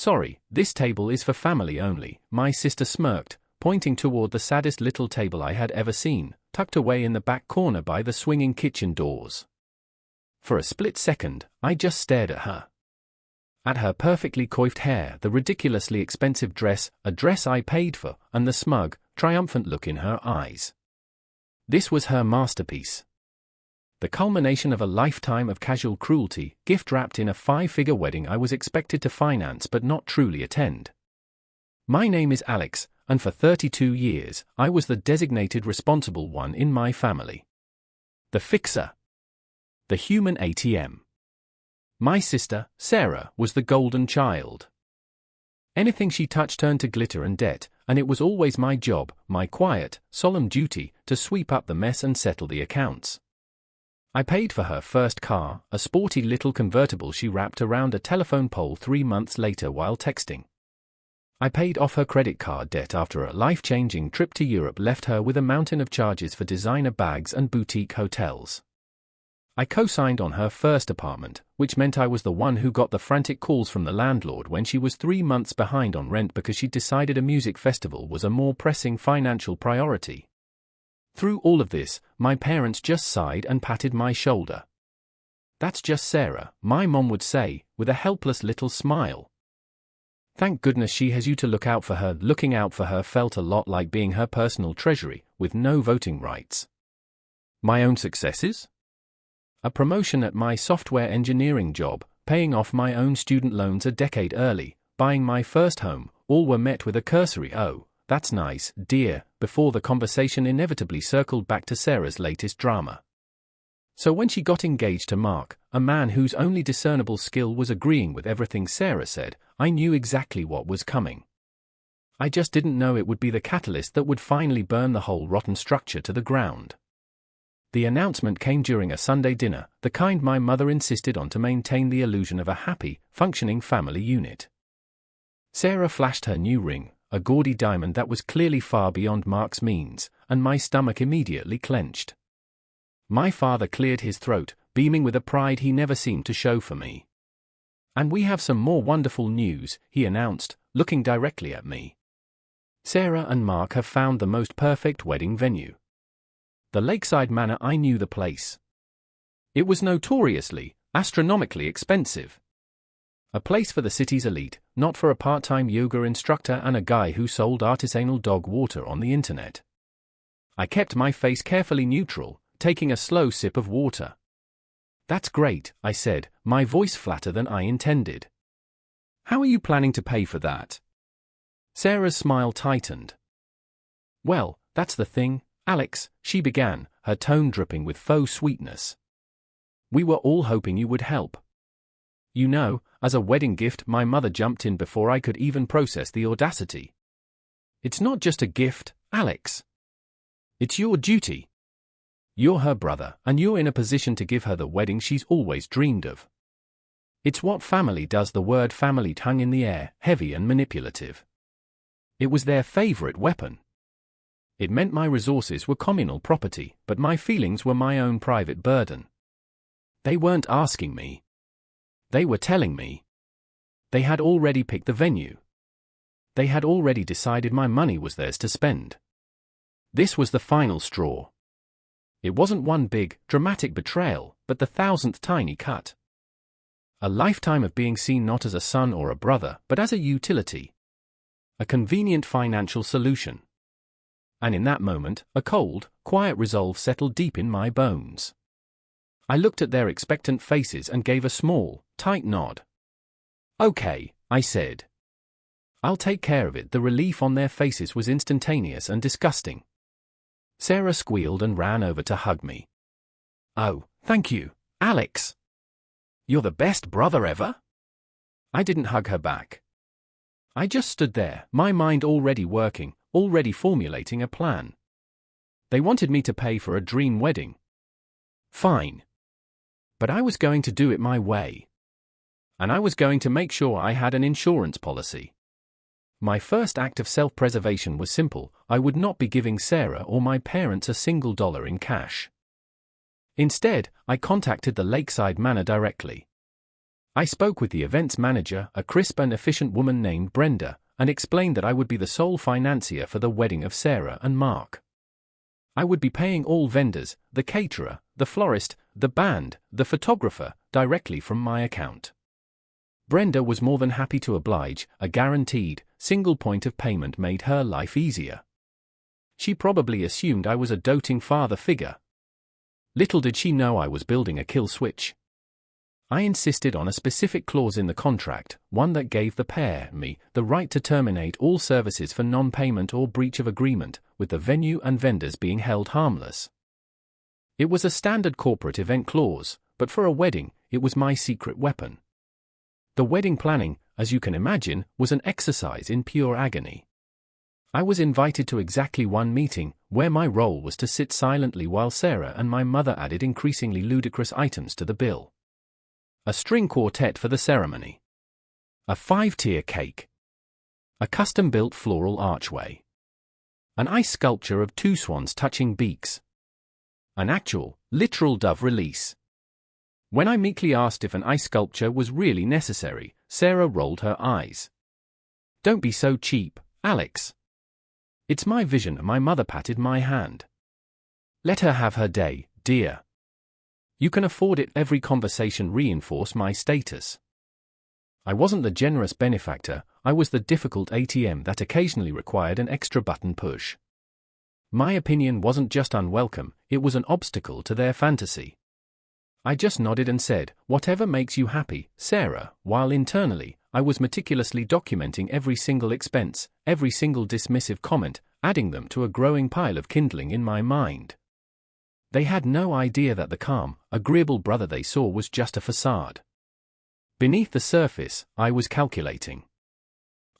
"Sorry, this table is for family only," my sister smirked, pointing toward the saddest little table I had ever seen, tucked away in the back corner by the swinging kitchen doors. For a split second, I just stared at her. At her perfectly coiffed hair, the ridiculously expensive dress, a dress I paid for, and the smug, triumphant look in her eyes. This was her masterpiece. The culmination of a lifetime of casual cruelty, gift wrapped in a 5-figure wedding I was expected to finance but not truly attend. My name is Alex, and for 32 years, I was the designated responsible one in my family. The fixer. The human ATM. My sister, Sarah, was the golden child. Anything she touched turned to glitter and debt, and it was always my job, my quiet, solemn duty, to sweep up the mess and settle the accounts. I paid for her first car, a sporty little convertible she wrapped around a telephone pole 3 months later while texting. I paid off her credit card debt after a life-changing trip to Europe left her with a mountain of charges for designer bags and boutique hotels. I co-signed on her first apartment, which meant I was the one who got the frantic calls from the landlord when she was 3 months behind on rent because she'd decided a music festival was a more pressing financial priority. Through all of this, my parents just sighed and patted my shoulder. "That's just Sarah," my mom would say, with a helpless little smile. Thank goodness she has you to look out for her. Looking out for her felt a lot like being her personal treasury, with no voting rights. My own successes? A promotion at my software engineering job, paying off my own student loans a decade early, buying my first home, all were met with a cursory "Oh, that's nice, dear," before the conversation inevitably circled back to Sarah's latest drama. So when she got engaged to Mark, a man whose only discernible skill was agreeing with everything Sarah said, I knew exactly what was coming. I just didn't know it would be the catalyst that would finally burn the whole rotten structure to the ground. The announcement came during a Sunday dinner, the kind my mother insisted on to maintain the illusion of a happy, functioning family unit. Sarah flashed her new ring, a gaudy diamond that was clearly far beyond Mark's means, and my stomach immediately clenched. My father cleared his throat, beaming with a pride he never seemed to show for me. "And we have some more wonderful news," he announced, looking directly at me. "Sarah and Mark have found the most perfect wedding venue. The Lakeside Manor." I knew the place. It was notoriously, astronomically expensive. A place for the city's elite, not for a part-time yoga instructor and a guy who sold artisanal dog water on the internet. I kept my face carefully neutral, taking a slow sip of water. "That's great," I said, my voice flatter than I intended. "How are you planning to pay for that?" Sarah's smile tightened. "Well, that's the thing, Alex," she began, her tone dripping with faux sweetness. "We were all hoping you would help. You know, as a wedding gift." My mother jumped in before I could even process the audacity. "It's not just a gift, Alex. It's your duty. You're her brother, and you're in a position to give her the wedding she's always dreamed of. It's what family does." The word family hung in the air, heavy and manipulative. It was their favorite weapon. It meant my resources were communal property, but my feelings were my own private burden. They weren't asking me. They were telling me. They had already picked the venue. They had already decided my money was theirs to spend. This was the final straw. It wasn't one big, dramatic betrayal, but the 1,000th tiny cut. A lifetime of being seen not as a son or a brother, but as a utility. A convenient financial solution. And in that moment, a cold, quiet resolve settled deep in my bones. I looked at their expectant faces and gave a small, tight nod. "Okay," I said. "I'll take care of it." The relief on their faces was instantaneous and disgusting. Sarah squealed and ran over to hug me. "Oh, thank you, Alex. You're the best brother ever." I didn't hug her back. I just stood there, my mind already working, already formulating a plan. They wanted me to pay for a dream wedding. Fine. But I was going to do it my way. And I was going to make sure I had an insurance policy. My first act of self-preservation was simple: I would not be giving Sarah or my parents a single dollar in cash. Instead, I contacted the Lakeside Manor directly. I spoke with the events manager, a crisp and efficient woman named Brenda, and explained that I would be the sole financier for the wedding of Sarah and Mark. I would be paying all vendors, the caterer, the florist, the band, the photographer, directly from my account. Brenda was more than happy to oblige. A guaranteed, single point of payment made her life easier. She probably assumed I was a doting father figure. Little did she know I was building a kill switch. I insisted on a specific clause in the contract, one that gave the pair, me, the right to terminate all services for non-payment or breach of agreement, with the venue and vendors being held harmless. It was a standard corporate event clause, but for a wedding, it was my secret weapon. The wedding planning, as you can imagine, was an exercise in pure agony. I was invited to exactly one meeting, where my role was to sit silently while Sarah and my mother added increasingly ludicrous items to the bill. A string quartet for the ceremony. A 5-tier cake. A custom-built floral archway. An ice sculpture of 2 swans touching beaks. An actual, literal dove release. When I meekly asked if an ice sculpture was really necessary, Sarah rolled her eyes. "Don't be so cheap, Alex. It's my vision." My mother patted my hand. "Let her have her day, dear. You can afford it." Every conversation reinforced my status. I wasn't the generous benefactor, I was the difficult ATM that occasionally required an extra button push. My opinion wasn't just unwelcome, it was an obstacle to their fantasy. I just nodded and said, "Whatever makes you happy, Sarah," while internally, I was meticulously documenting every single expense, every single dismissive comment, adding them to a growing pile of kindling in my mind. They had no idea that the calm, agreeable brother they saw was just a facade. Beneath the surface, I was calculating.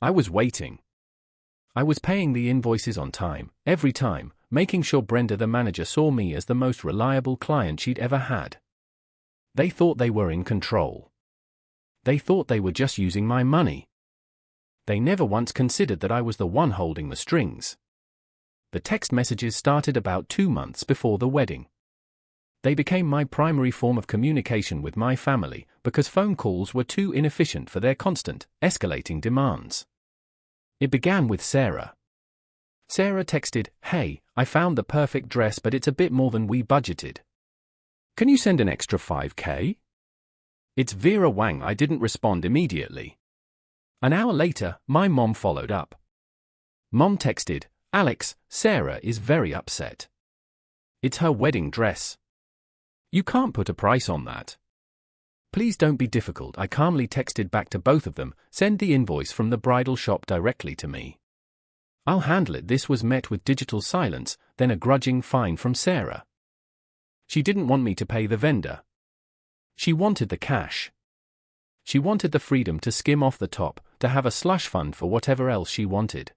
I was waiting. I was paying the invoices on time, every time, making sure Brenda the manager saw me as the most reliable client she'd ever had. They thought they were in control. They thought they were just using my money. They never once considered that I was the one holding the strings. The text messages started about 2 months before the wedding. They became my primary form of communication with my family because phone calls were too inefficient for their constant, escalating demands. It began with Sarah. Sarah texted, "Hey, I found the perfect dress but it's a bit more than we budgeted. Can you send an extra 5K? It's Vera Wang." I didn't respond immediately. An hour later, my mom followed up. Mom texted, "Alex, Sarah is very upset. It's her wedding dress. You can't put a price on that. Please don't be difficult." I calmly texted back to both of them, "Send the invoice from the bridal shop directly to me. I'll handle it." This was met with digital silence, then a grudging fine from Sarah. She didn't want me to pay the vendor. She wanted the cash. She wanted the freedom to skim off the top, to have a slush fund for whatever else she wanted.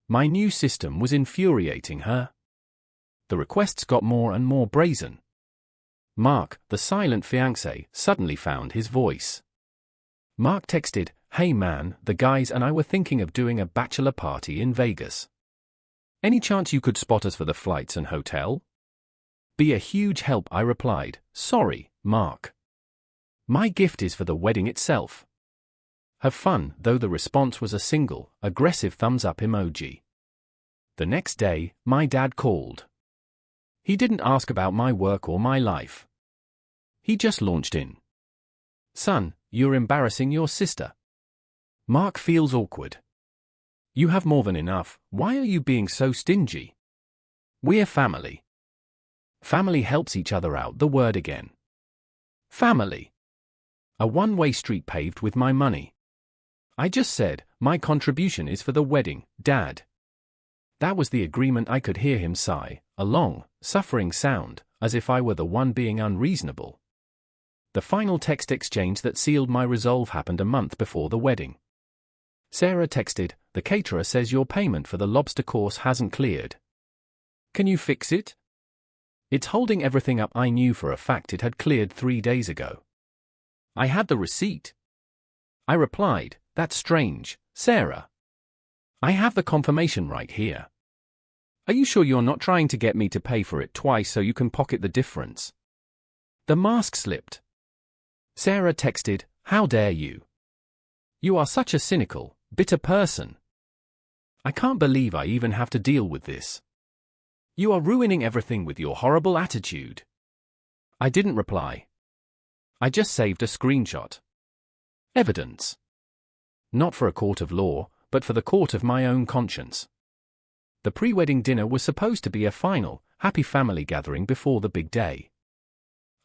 My new system was infuriating her. The requests got more and more brazen. Mark, the silent fiancé, suddenly found his voice. Mark texted, "Hey man, the guys and I were thinking of doing a bachelor party in Vegas. Any chance you could spot us for the flights and hotel?" "Be a huge help," I replied. "Sorry, Mark. My gift is for the wedding itself. Have fun." Though the response was a single, aggressive thumbs up emoji. The next day, my dad called. He didn't ask about my work or my life. He just launched in. "Son, you're embarrassing your sister. Mark feels awkward. You have more than enough, why are you being so stingy? We're family. Family helps each other out." The word again. Family. A one-way street paved with my money. I just said, "My contribution is for the wedding, Dad." That was the agreement. I could hear him sigh, a long, suffering sound, as if I were the one being unreasonable. The final text exchange that sealed my resolve happened a month before the wedding. Sarah texted, "The caterer says your payment for the lobster course hasn't cleared. Can you fix it? It's holding everything up." I knew for a fact it had cleared 3 days ago. I had the receipt. I replied, "That's strange, Sarah. I have the confirmation right here. Are you sure you're not trying to get me to pay for it twice so you can pocket the difference?" The mask slipped. Sarah texted, How dare you? You are such a cynical, bitter person. I can't believe I even have to deal with this. You are ruining everything with your horrible attitude. I didn't reply. I just saved a screenshot. Evidence. Not for a court of law, but for the court of my own conscience. The pre-wedding dinner was supposed to be a final, happy family gathering before the big day.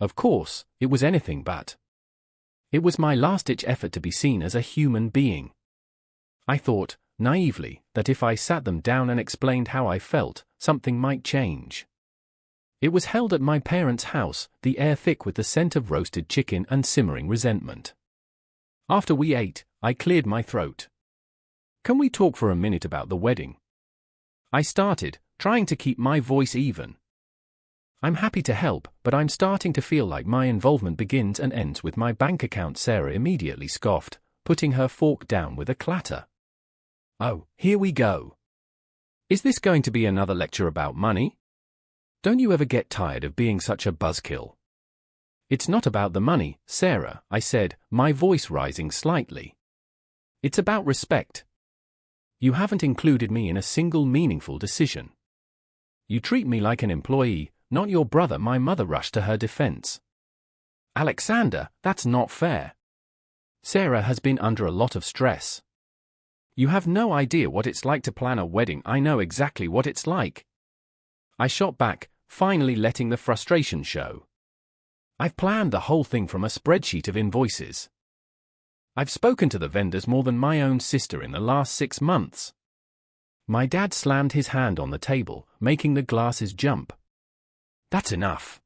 Of course, it was anything but. It was my last-ditch effort to be seen as a human being. I thought, naively, that if I sat them down and explained how I felt, something might change. It was held at my parents' house, the air thick with the scent of roasted chicken and simmering resentment. After we ate, I cleared my throat. Can we talk for a minute about the wedding? I started, trying to keep my voice even. I'm happy to help, but I'm starting to feel like my involvement begins and ends with my bank account. Sarah immediately scoffed, putting her fork down with a clatter. Oh, here we go. Is this going to be another lecture about money? Don't you ever get tired of being such a buzzkill? It's not about the money, Sarah, I said, my voice rising slightly. It's about respect. You haven't included me in a single meaningful decision. You treat me like an employee, not your brother. My mother rushed to her defense. Alexander, that's not fair. Sarah has been under a lot of stress. You have no idea what it's like to plan a wedding. I know exactly what it's like. I shot back, finally letting the frustration show. I've planned the whole thing from a spreadsheet of invoices. I've spoken to the vendors more than my own sister in the last 6 months. My dad slammed his hand on the table, making the glasses jump. That's enough.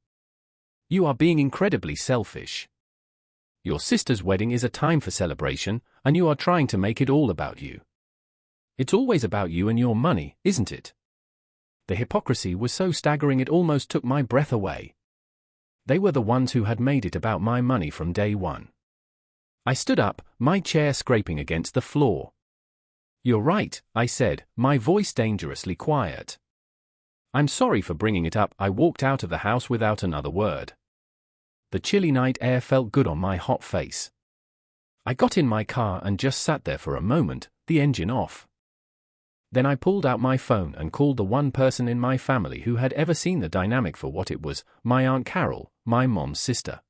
You are being incredibly selfish. Your sister's wedding is a time for celebration, and you are trying to make it all about you. It's always about you and your money, isn't it? The hypocrisy was so staggering it almost took my breath away. They were the ones who had made it about my money from day one. I stood up, my chair scraping against the floor. You're right, I said, my voice dangerously quiet. I'm sorry for bringing it up. I walked out of the house without another word. The chilly night air felt good on my hot face. I got in my car and just sat there for a moment, the engine off. Then I pulled out my phone and called the one person in my family who had ever seen the dynamic for what it was, my Aunt Carol, my mom's sister.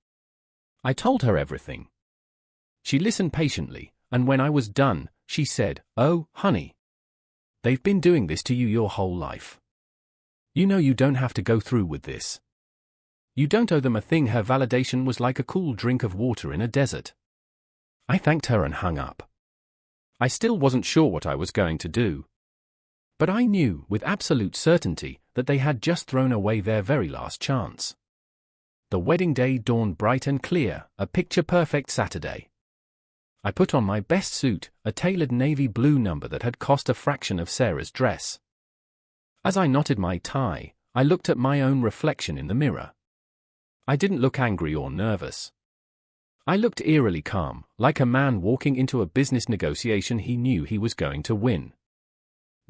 I told her everything. She listened patiently, and when I was done, she said, "Oh, honey. They've been doing this to you your whole life. You know you don't have to go through with this. You don't owe them a thing." Her validation was like a cool drink of water in a desert. I thanked her and hung up. I still wasn't sure what I was going to do. But I knew, with absolute certainty, that they had just thrown away their very last chance. The wedding day dawned bright and clear, a picture-perfect Saturday. I put on my best suit, a tailored navy blue number that had cost a fraction of Sarah's dress. As I knotted my tie, I looked at my own reflection in the mirror. I didn't look angry or nervous. I looked eerily calm, like a man walking into a business negotiation he knew he was going to win.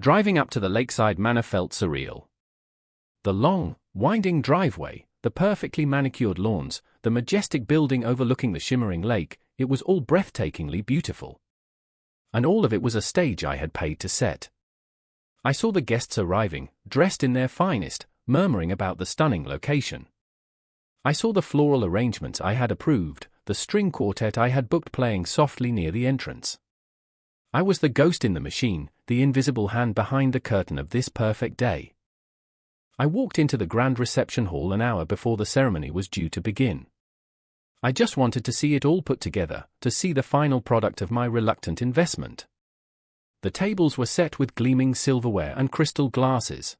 Driving up to the lakeside manor felt surreal. The long, winding driveway, the perfectly manicured lawns, the majestic building overlooking the shimmering lake, it was all breathtakingly beautiful. And all of it was a stage I had paid to set. I saw the guests arriving, dressed in their finest, murmuring about the stunning location. I saw the floral arrangements I had approved, the string quartet I had booked playing softly near the entrance. I was the ghost in the machine, the invisible hand behind the curtain of this perfect day. I walked into the grand reception hall an hour before the ceremony was due to begin. I just wanted to see it all put together, to see the final product of my reluctant investment. The tables were set with gleaming silverware and crystal glasses.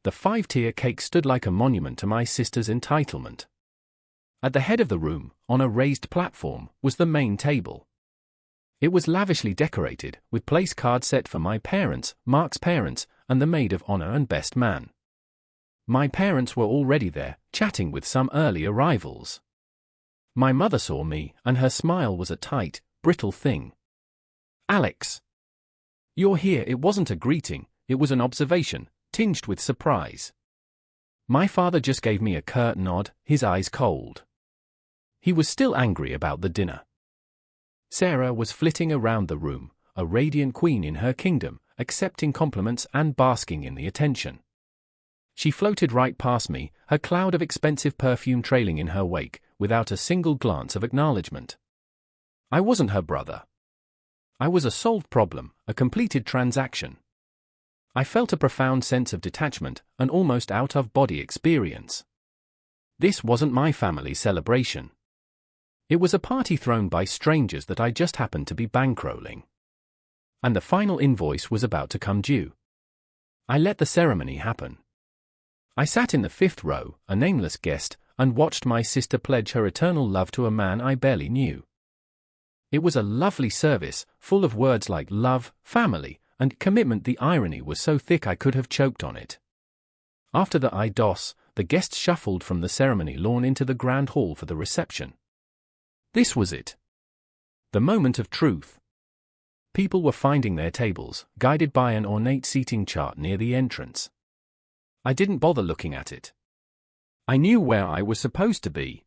The 5-tier cake stood like a monument to my sister's entitlement. At the head of the room, on a raised platform, was the main table. It was lavishly decorated, with place cards set for my parents, Mark's parents, and the maid of honor and best man. My parents were already there, chatting with some early arrivals. My mother saw me, and her smile was a tight, brittle thing. "Alex. You're here." It wasn't a greeting, it was an observation, tinged with surprise. My father just gave me a curt nod, his eyes cold. He was still angry about the dinner. Sarah was flitting around the room, a radiant queen in her kingdom, accepting compliments and basking in the attention. She floated right past me, her cloud of expensive perfume trailing in her wake, without a single glance of acknowledgement. I wasn't her brother. I was a solved problem, a completed transaction. I felt a profound sense of detachment, an almost out-of-body experience. This wasn't my family's celebration. It was a party thrown by strangers that I just happened to be bankrolling. And the final invoice was about to come due. I let the ceremony happen. I sat in the 5th row, a nameless guest, and watched my sister pledge her eternal love to a man I barely knew. It was a lovely service, full of words like love, family, and commitment. The irony was so thick I could have choked on it. After the IDOS, the guests shuffled from the ceremony lawn into the grand hall for the reception. This was it. The moment of truth. People were finding their tables, guided by an ornate seating chart near the entrance. I didn't bother looking at it. I knew where I was supposed to be.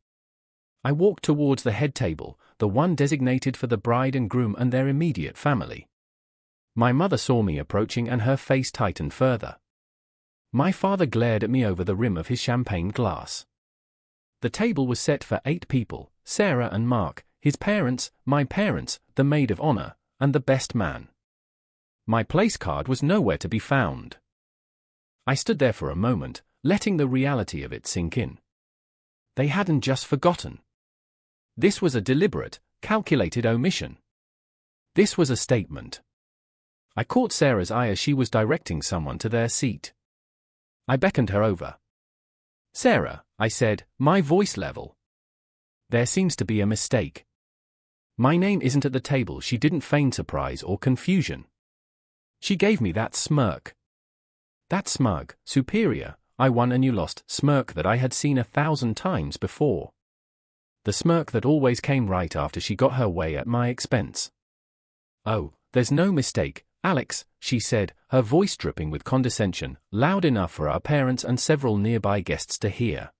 I walked towards the head table, the one designated for the bride and groom and their immediate family. My mother saw me approaching and her face tightened further. My father glared at me over the rim of his champagne glass. The table was set for 8 people, Sarah and Mark, his parents, my parents, the maid of honor, and the best man. My place card was nowhere to be found. I stood there for a moment, letting the reality of it sink in. They hadn't just forgotten. This was a deliberate, calculated omission. This was a statement. I caught Sarah's eye as she was directing someone to their seat. I beckoned her over. "Sarah," I said, my voice level. "There seems to be a mistake. My name isn't at the table." She didn't feign surprise or confusion. She gave me that smirk. That smug, superior, I won and you lost smirk that I had seen 1,000 times before. The smirk that always came right after she got her way at my expense. "Oh, there's no mistake, Alex," she said, her voice dripping with condescension, loud enough for our parents and several nearby guests to hear.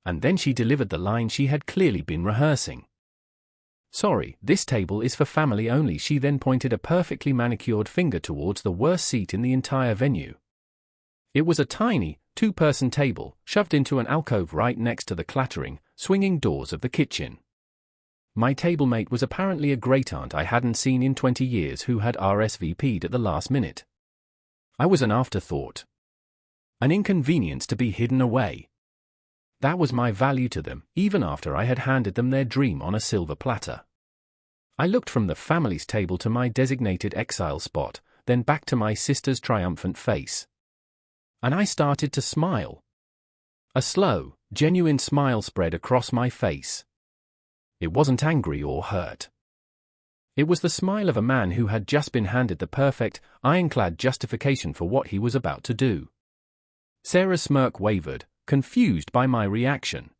And then she delivered the line she had clearly been rehearsing. "Sorry, this table is for family only." She then pointed a perfectly manicured finger towards the worst seat in the entire venue. It was a tiny, 2-person table, shoved into an alcove right next to the clattering, swinging doors of the kitchen. My tablemate was apparently a great-aunt I hadn't seen in 20 years who had RSVP'd at the last minute. I was an afterthought. An inconvenience to be hidden away. That was my value to them, even after I had handed them their dream on a silver platter. I looked from the family's table to my designated exile spot, then back to my sister's triumphant face. And I started to smile. A slow, genuine smile spread across my face. It wasn't angry or hurt. It was the smile of a man who had just been handed the perfect, ironclad justification for what he was about to do. Sarah's smirk wavered, confused by my reaction.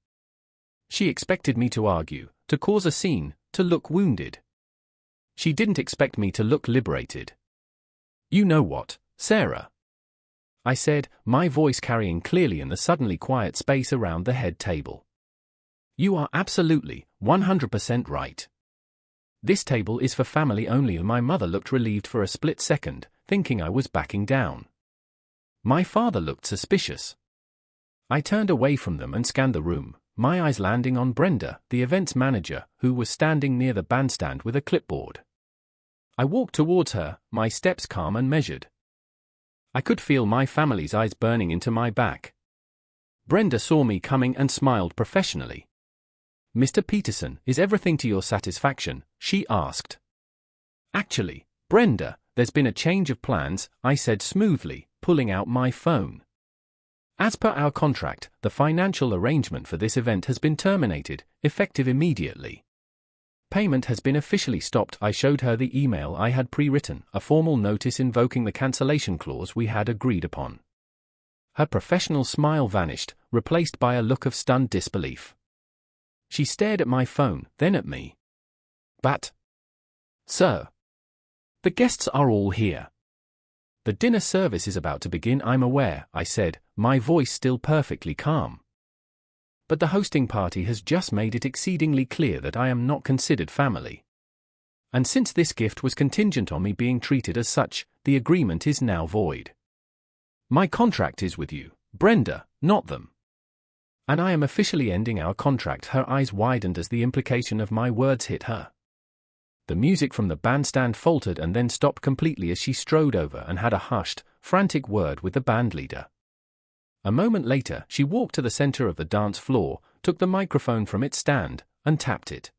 She expected me to argue, to cause a scene, to look wounded. She didn't expect me to look liberated. "You know what, Sarah?" I said, my voice carrying clearly in the suddenly quiet space around the head table. "You are absolutely, 100% right. This table is for family only." My mother looked relieved for a split second, thinking I was backing down. My father looked suspicious. I turned away from them and scanned the room, my eyes landing on Brenda, the events manager, who was standing near the bandstand with a clipboard. I walked towards her, my steps calm and measured. I could feel my family's eyes burning into my back. Brenda saw me coming and smiled professionally. "Mr. Peterson, is everything to your satisfaction?" she asked. "Actually, Brenda, there's been a change of plans," I said smoothly, pulling out my phone. "As per our contract, the financial arrangement for this event has been terminated, effective immediately. Payment has been officially stopped." I showed her the email I had pre-written, a formal notice invoking the cancellation clause we had agreed upon. Her professional smile vanished, replaced by a look of stunned disbelief. She stared at my phone, then at me. "But, sir, the guests are all here. The dinner service is about to begin." "I'm aware," I said, my voice still perfectly calm. "But the hosting party has just made it exceedingly clear that I am not considered family." And since this gift was contingent on me being treated as such, the agreement is now void. My contract is with you, Brenda, not them. And I am officially ending our contract. Her eyes widened as the implication of my words hit her. The music from the bandstand faltered and then stopped completely as she strode over and had a hushed, frantic word with the bandleader. A moment later, she walked to the center of the dance floor, took the microphone from its stand, and tapped it.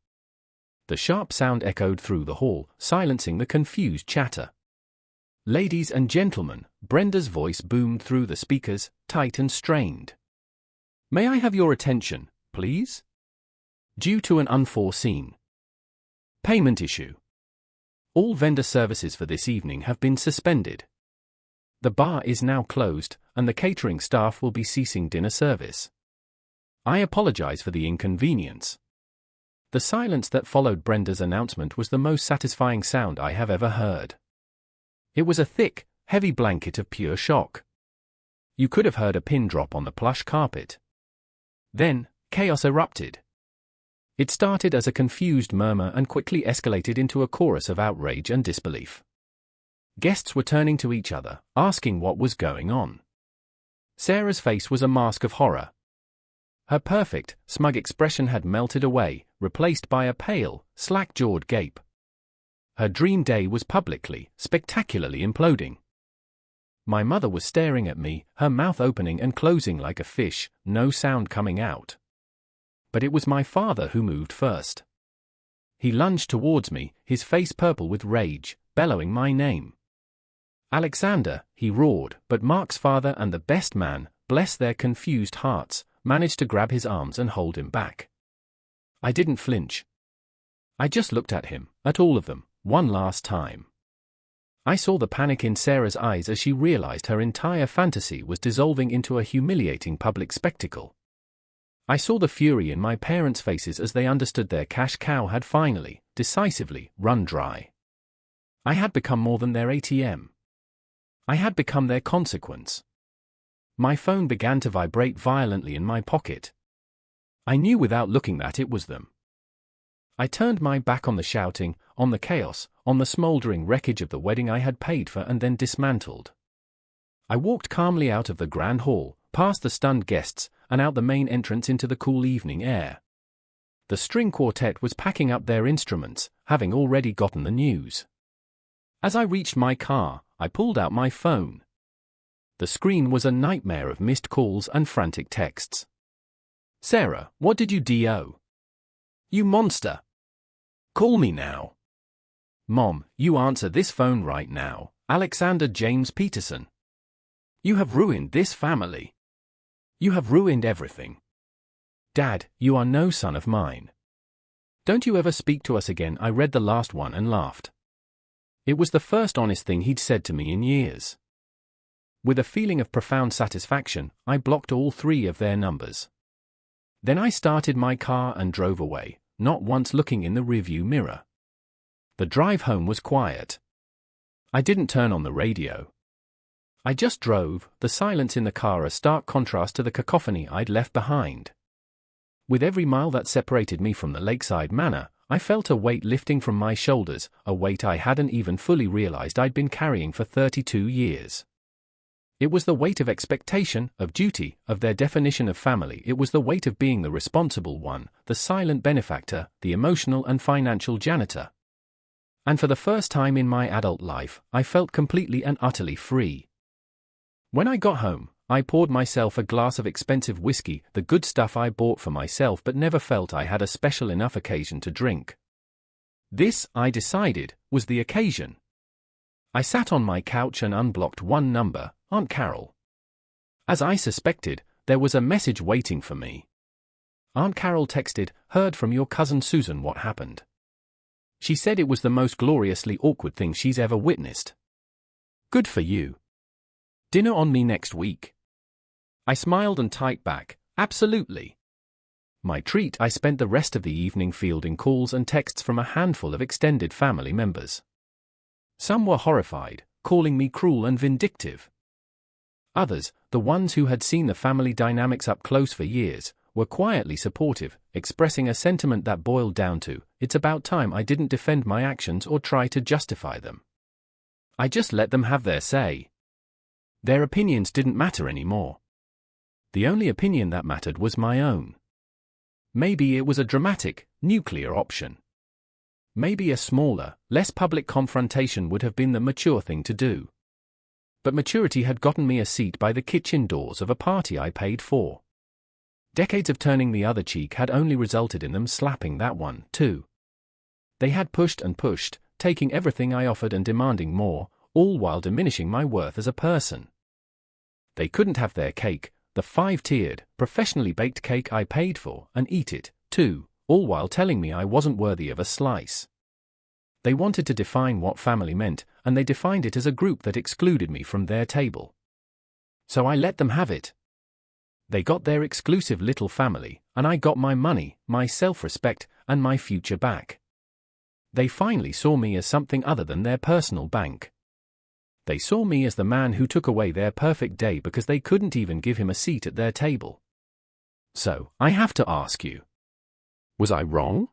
The sharp sound echoed through the hall, silencing the confused chatter. Ladies and gentlemen, Brenda's voice boomed through the speakers, tight and strained. May I have your attention, please? Due to an unforeseen payment issue, all vendor services for this evening have been suspended. The bar is now closed, and the catering staff will be ceasing dinner service. I apologize for the inconvenience. The silence that followed Brenda's announcement was the most satisfying sound I have ever heard. It was a thick, heavy blanket of pure shock. You could have heard a pin drop on the plush carpet. Then, chaos erupted. It started as a confused murmur and quickly escalated into a chorus of outrage and disbelief. Guests were turning to each other, asking what was going on. Sarah's face was a mask of horror. Her perfect, smug expression had melted away, replaced by a pale, slack-jawed gape. Her dream day was publicly, spectacularly imploding. My mother was staring at me, her mouth opening and closing like a fish, no sound coming out. But it was my father who moved first. He lunged towards me, his face purple with rage, bellowing my name. Alexander, he roared, but Mark's father and the best man, bless their confused hearts, managed to grab his arms and hold him back. I didn't flinch. I just looked at him, at all of them, one last time. I saw the panic in Sarah's eyes as she realized her entire fantasy was dissolving into a humiliating public spectacle. I saw the fury in my parents' faces as they understood their cash cow had finally, decisively, run dry. I had become more than their ATM. I had become their consequence. My phone began to vibrate violently in my pocket. I knew without looking that it was them. I turned my back on the shouting, on the chaos, on the smoldering wreckage of the wedding I had paid for and then dismantled. I walked calmly out of the grand hall, past the stunned guests, and out the main entrance into the cool evening air. The string quartet was packing up their instruments, having already gotten the news. As I reached my car, I pulled out my phone. The screen was a nightmare of missed calls and frantic texts. Sarah, what did you do? You monster! Call me now. Mom, you answer this phone right now. Alexander James Peterson. You have ruined this family. You have ruined everything. Dad, you are no son of mine. Don't you ever speak to us again. I read the last one and laughed. It was the first honest thing he'd said to me in years. With a feeling of profound satisfaction, I blocked all 3 of their numbers. Then I started my car and drove away, not once looking in the rearview mirror. The drive home was quiet. I didn't turn on the radio. I just drove, the silence in the car a stark contrast to the cacophony I'd left behind. With every mile that separated me from the lakeside manor, I felt a weight lifting from my shoulders, a weight I hadn't even fully realized I'd been carrying for 32 years. It was the weight of expectation, of duty, of their definition of family. It was the weight of being the responsible one, the silent benefactor, the emotional and financial janitor. And for the first time in my adult life, I felt completely and utterly free. When I got home, I poured myself a glass of expensive whiskey, the good stuff I bought for myself but never felt I had a special enough occasion to drink. This, I decided, was the occasion. I sat on my couch and unblocked one number, Aunt Carol. As I suspected, there was a message waiting for me. Aunt Carol texted, "Heard from your cousin Susan what happened. She said it was the most gloriously awkward thing she's ever witnessed. Good for you. Dinner on me next week." I smiled and typed back, "Absolutely." My treat. I spent the rest of the evening fielding calls and texts from a handful of extended family members. Some were horrified, calling me cruel and vindictive. Others, the ones who had seen the family dynamics up close for years, were quietly supportive, expressing a sentiment that boiled down to, it's about time I didn't defend my actions or try to justify them. I just let them have their say. Their opinions didn't matter anymore. The only opinion that mattered was my own. Maybe it was a dramatic, nuclear option. Maybe a smaller, less public confrontation would have been the mature thing to do. But maturity had gotten me a seat by the kitchen doors of a party I paid for. Decades of turning the other cheek had only resulted in them slapping that one, too. They had pushed and pushed, taking everything I offered and demanding more, all while diminishing my worth as a person. They couldn't have their cake, the 5-tiered, professionally baked cake I paid for, and eat it, too, all while telling me I wasn't worthy of a slice. They wanted to define what family meant, and they defined it as a group that excluded me from their table. So I let them have it. They got their exclusive little family, and I got my money, my self-respect, and my future back. They finally saw me as something other than their personal bank. They saw me as the man who took away their perfect day because they couldn't even give him a seat at their table. So, I have to ask you. Was I wrong?